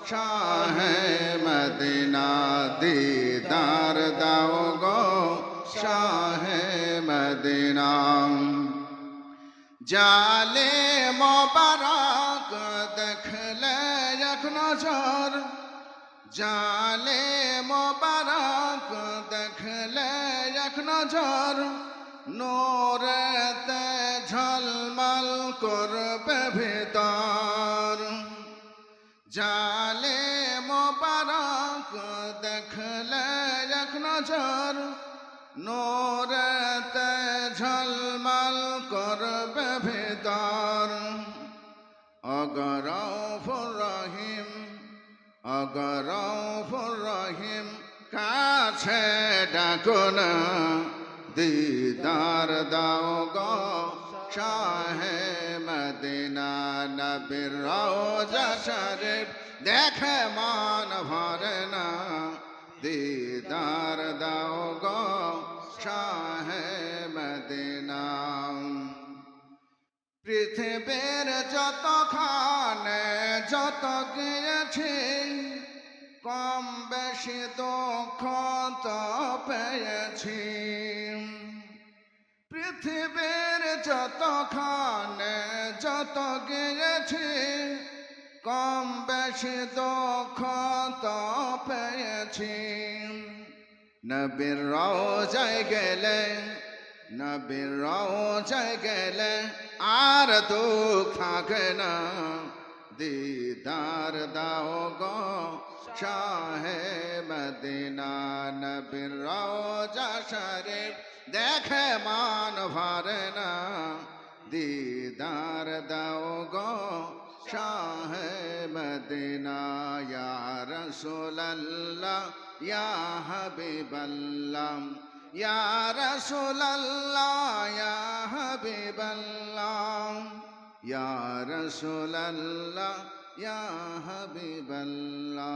শাহে Medina দিদার দাও গো শাহে Medina জালে মোবারক দেখলে এক নজর জালে মোবারক দেখলে এক নজর নূরেতে ঝলমল করবে ভিতর জালে মোবারক দেখলে এক নজর নূরেতে ঝলমল করবে ভিতর অগরফুর রহিম অগরফুর রহিম কাছে ডাকো না দিদার দাও গো শাহে মদিনা নবীর রওজা শরীফ দেখে মন ভরে না দিদার দাও গো শাহে মদিনা পৃথিবীর যতখানে যত গিয়েছি কম বেশি দুঃখ তো পেয়েছি পৃথিবীর যতখানে যত গিয়েছি কম বেশি দুঃখ তো পেয়েছি নবীর রওজায় গেলে নবীর রওজায় গেলে আর দুঃখ থাকে না দিদার দাও গো শাহে মদিনা নবীর রওজা শরীফ দেখে মান ভরে না দিদার দাও গো শাহে মদিনা ইয়া রাসূলুল্লাহ ইয়া হাবিবাল্লাহ ইয়া রাসূলুল্লাহ ইয়া হাবিবাল্লাহ ইয়া রাসূলুল্লাহ ইয়া হাবিবাল্লাহ